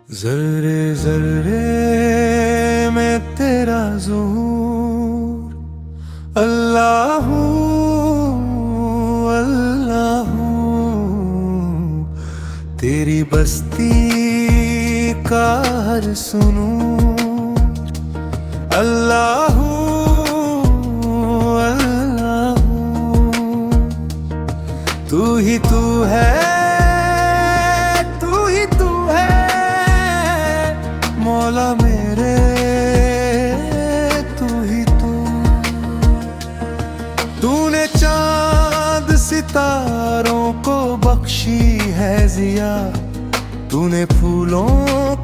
जर्रे जर्रे में तेरा ज़ुहूर, अल्लाह अल्लाह। तेरी बस्ती का हर सुनूर, अल्लाह अल्लाह। तू ही तू है, मौला मेरे, तू ही तू। तूने चांद सितारों को बख्शी है जिया, तूने फूलों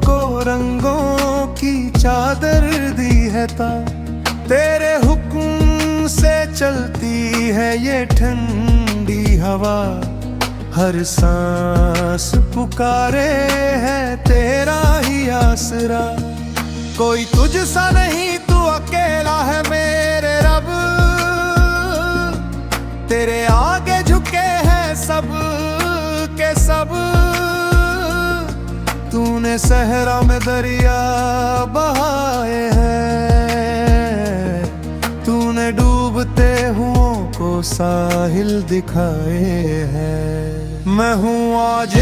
को रंगों की चादर दी है ता। तेरे हुक्म से चलती है ये ठंडी हवा, हर सांस पुकारे है तेरा ही आसरा। कोई तुझसा नहीं, तू अकेला है मेरे रब, तेरे आगे झुके हैं सब के सब। तूने सहरा में दरिया बहाए हैं, तूने डूबते हुओं को साहिल दिखाए हैं। मैं हूँ आज